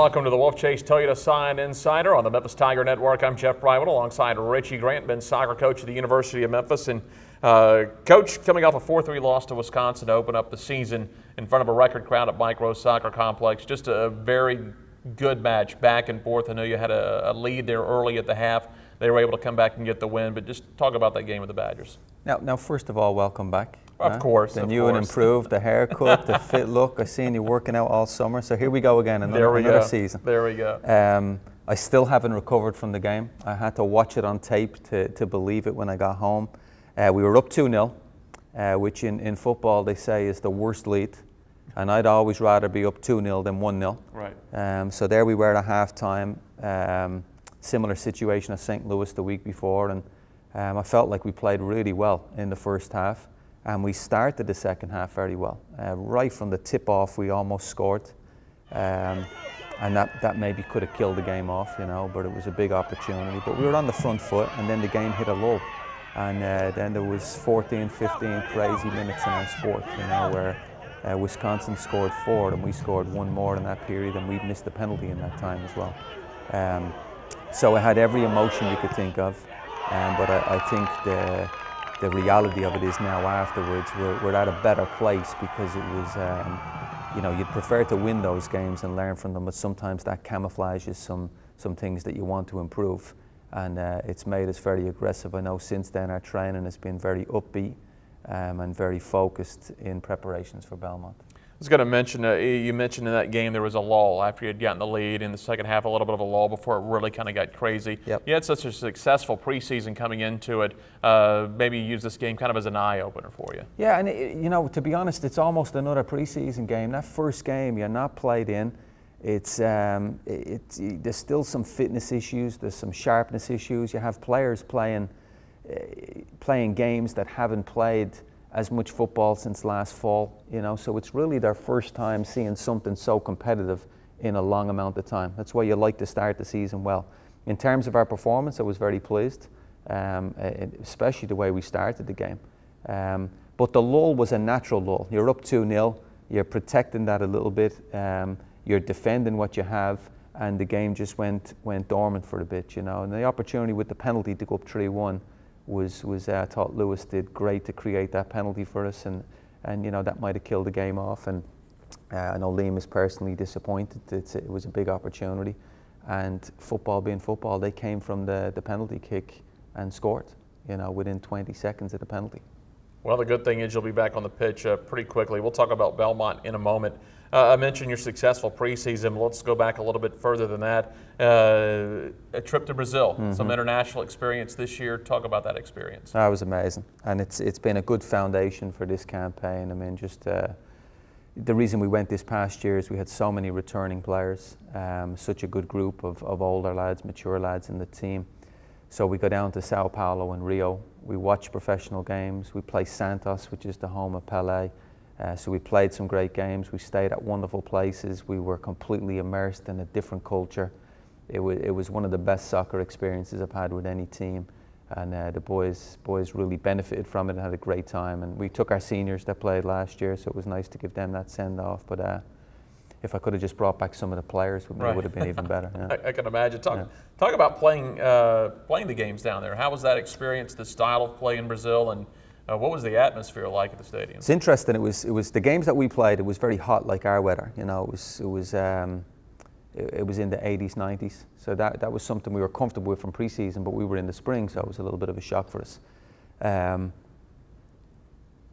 welcome to the Wolfchase Toyota Sign Insider on the Memphis Tiger Network. I'm Jeff Brightwell alongside Richie Grant, men's soccer coach at the University of Memphis. And Coach, coming off a 4-3 loss to Wisconsin to open up the season in front of a record crowd at Mike Rose Soccer Complex, just a very good match, back and forth. I know you had a lead there early at the half. They were able to come back and get the win, but just talk about that game with the Badgers. Now, first of all, welcome back. Of course. The new and improved, the haircut, the fit look. I've seen you working out all summer, so here we go again, another season. There we go. I still haven't recovered from the game. I had to watch it on tape to believe it when I got home. We were up 2-0, which in football they say is the worst lead, and I'd always rather be up 2-0 than 1-0. Right. So there we were at halftime. Similar situation as St. Louis the week before, and I felt like we played really well in the first half. And we started the second half very well. Right from the tip-off, we almost scored. And that maybe could have killed the game off, you know, but it was a big opportunity. But we were on the front foot, and then the game hit a lull. And then there was 14, 15 crazy minutes in our sport, you know, where Wisconsin scored 4, and we scored 1 more in that period, and we missed the penalty in that time as well. So I had every emotion you could think of, but I think the reality of it is now afterwards we're at a better place, because it was, you know, you'd prefer to win those games and learn from them, but sometimes that camouflages some things that you want to improve, and it's made us very aggressive. I know since then our training has been very upbeat and very focused in preparations for Belmont. I was going to mention, you mentioned in that game there was a lull after you had gotten the lead. In the second half, a little bit of a lull before it really kind of got crazy. Yep. You had such a successful preseason coming into it. Maybe use this game kind of as an eye-opener for you. Yeah, and you know, to be honest, it's almost another preseason game. That first game you're not played in. It's there's still some fitness issues. There's some sharpness issues. You have players playing games that haven't played as much football since last fall, you know, so it's really their first time seeing something so competitive in a long amount of time. That's why you like to start the season well. In terms of our performance, I was very pleased, especially the way we started the game. But the lull was a natural lull. You're up 2-0, you're protecting that a little bit, you're defending what you have, and the game just went dormant for a bit, you know. And the opportunity with the penalty to go up 3-1 was I thought Lewis did great to create that penalty for us, and you know, that might have killed the game off. And I know Liam is personally disappointed. It was a big opportunity, and football being football, they came from the penalty kick and scored, you know, within 20 seconds of the penalty. Well, the good thing is you'll be back on the pitch pretty quickly. We'll talk about Belmont in a moment. I mentioned your successful preseason. Let's go back a little bit further than that. A trip to Brazil, some international experience this year. Talk about that experience. That was amazing, and it's been a good foundation for this campaign. I mean, just the reason we went this past year is we had so many returning players, such a good group of older lads, mature lads in the team. So we go down to Sao Paulo and Rio. We watch professional games. We play Santos, which is the home of Pelé. So we played some great games. We stayed at wonderful places. We were completely immersed in a different culture. It was one of the best soccer experiences I've had with any team, and the boys really benefited from it and had a great time. And we took our seniors that played last year, so it was nice to give them that send-off. But if I could have just brought back some of the players, it would have been even better. Yeah. I can imagine. Talk about playing the games down there. How was that experience, the style of play in Brazil, and what was the atmosphere like at the stadium? It's interesting. It was the games that we played. It was very hot, like our weather. You know, it was in the 80s, 90s. So that was something we were comfortable with from preseason. But we were in the spring, so it was a little bit of a shock for us.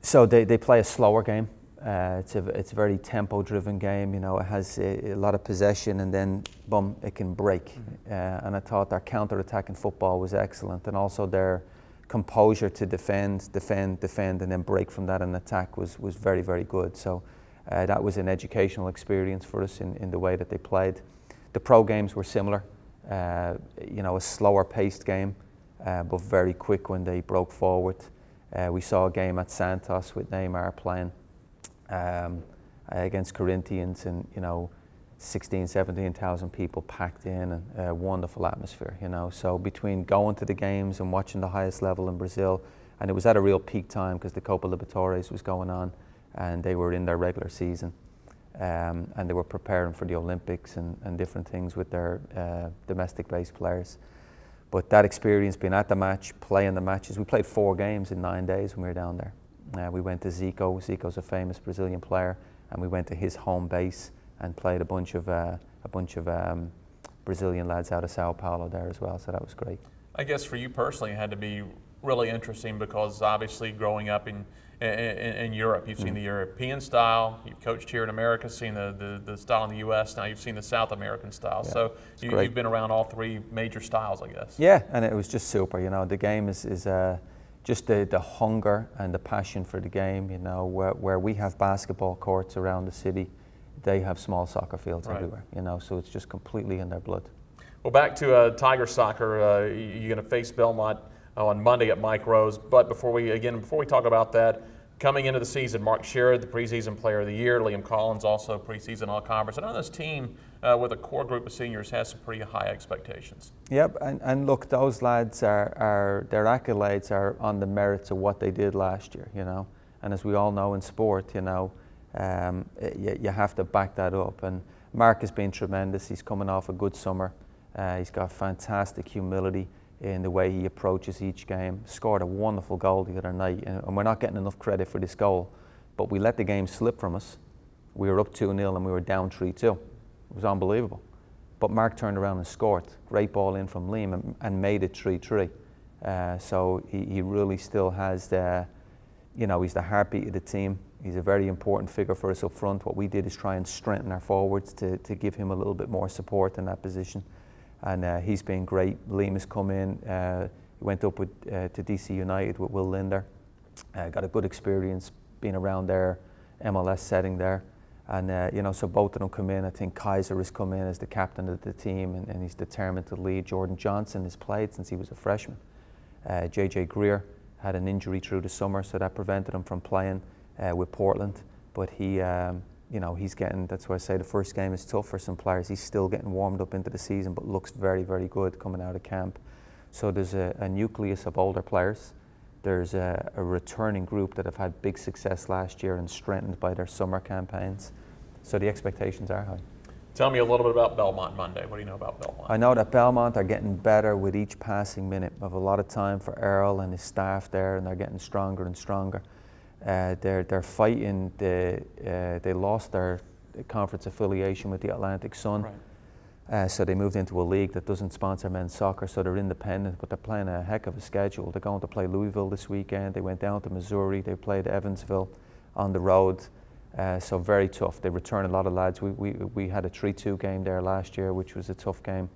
So they play a slower game. It's a very tempo-driven game. You know, it has a lot of possession, and then boom, it can break. And I thought their counter-attacking football was excellent, and also their composure to defend, and then break from that and attack was very, very good. So that was an educational experience for us in the way that they played. The pro games were similar. You know, a slower-paced game, but very quick when they broke forward. We saw a game at Santos with Neymar playing against Corinthians, and you know, 16,000, 17,000 people packed in, and a wonderful atmosphere, you know. So between going to the games and watching the highest level in Brazil, and it was at a real peak time because the Copa Libertadores was going on and they were in their regular season. and they were preparing for the Olympics and different things with their domestic-based players. But that experience, being at the match, playing the matches, we played 4 games in 9 days when we were down there. We went to Zico. Zico's a famous Brazilian player, and we went to his home base and played a bunch of Brazilian lads out of Sao Paulo there as well. So that was great. I guess for you personally, it had to be really interesting because obviously growing up in Europe, you've seen the European style, you've coached here in America, seen the style in the U.S., now you've seen the South American style. Yeah, so you've been around all 3 major styles, I guess. Yeah, and it was just super. You know, the game is just the hunger and the passion for the game. You know, where we have basketball courts around the city, they have small soccer fields everywhere. You know, so it's just completely in their blood. Well, back to Tiger soccer, you're going to face Belmont on Monday at Mike Rose. But before we talk about that, coming into the season, Mark Sherrod, the preseason player of the year, Liam Collins, also preseason all-conference. I know this team with a core group of seniors has some pretty high expectations. Yep, and look, those lads their accolades are on the merits of what they did last year, you know. And as we all know in sport, you know, you have to back that up. And Mark has been tremendous. He's coming off a good summer. He's got fantastic humility in the way he approaches each game. Scored a wonderful goal the other night, and we're not getting enough credit for this goal, but we let the game slip from us. We were up 2-0 and we were down 3-2. It was unbelievable. But Mark turned around and scored. Great ball in from Liam and made it 3-3. So he really still has the, you know, he's the heartbeat of the team. He's a very important figure for us up front. What we did is try and strengthen our forwards to give him a little bit more support in that position. And he's been great. Liam has come in. He went up with, to DC United with Will Linder. Got a good experience being around their MLS setting there. And you know, so both of them come in. I think Kaiser has come in as the captain of the team, and he's determined to lead. Jordan Johnson has played since he was a freshman. JJ Greer had an injury through the summer, so that prevented him from playing with Portland. But he, you know, he's getting, that's why I say the first game is tough for some players. He's still getting warmed up into the season, but looks very, very good coming out of camp. So there's a nucleus of older players. There's a returning group that have had big success last year and strengthened by their summer campaigns. So the expectations are high. Tell me a little bit about Belmont Monday. What do you know about Belmont? I know that Belmont are getting better with each passing minute. I have a lot of time for Earl and his staff there, and they're getting stronger and stronger. They're fighting. They lost their conference affiliation with the Atlantic Sun. Right. So they moved into a league that doesn't sponsor men's soccer, so they're independent, but they're playing a heck of a schedule. They're going to play Louisville this weekend. They went down to Missouri. They played Evansville on the road. So very tough. They return a lot of lads. We had a 3-2 game there last year, which was a tough game.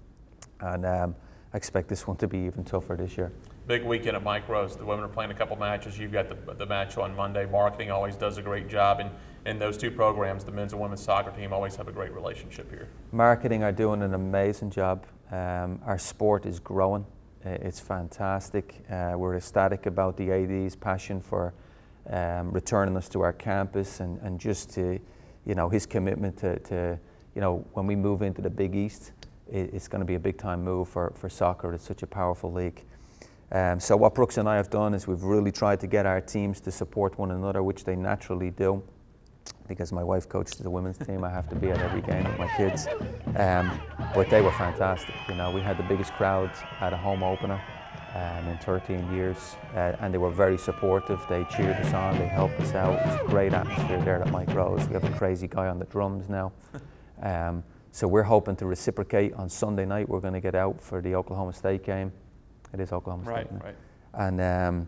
And I expect this one to be even tougher this year. Big weekend at Mike Rose. The women are playing a couple matches. You've got the match on Monday. Marketing always does a great job. And those two programs, the men's and women's soccer team, always have a great relationship here. Marketing are doing an amazing job. Our sport is growing. It's fantastic. We're ecstatic about the AD's passion for returning us to our campus and just to, you know, his commitment to, you know, when we move into the Big East, it's going to be a big time move for soccer. It's such a powerful league. So what Brooks and I have done is we've really tried to get our teams to support one another, which they naturally do. Because my wife coaches the women's team, I have to be at every game with my kids. But they were fantastic. You know, we had the biggest crowd at a home opener in 13 years, and they were very supportive. They cheered us on, they helped us out. It was a great atmosphere there at Mike Rose. We have a crazy guy on the drums now. So we're hoping to reciprocate on Sunday night. We're going to get out for the Oklahoma State game. It is Oklahoma State. Right. And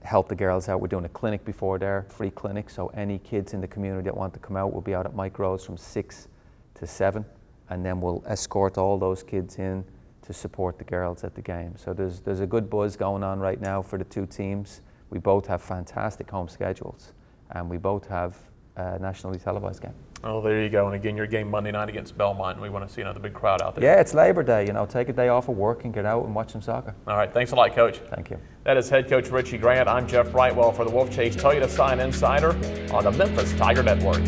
help the girls out. We're doing a clinic before there, free clinic, so any kids in the community that want to come out will be out at Mike Rose from 6 to 7, and then we'll escort all those kids in to support the girls at the game. So there's a good buzz going on right now for the two teams. We both have fantastic home schedules, and we both have a nationally televised game. Oh, there you go. And again, your game Monday night against Belmont, and we want to see another big crowd out there. Yeah, it's Labor Day. You know, take a day off of work and get out and watch some soccer. All right. Thanks a lot, Coach. Thank you. That is head coach Richie Grant. I'm Jeff Brightwell for the Wolfchase Toyota Sign Insider on the Memphis Tiger Network.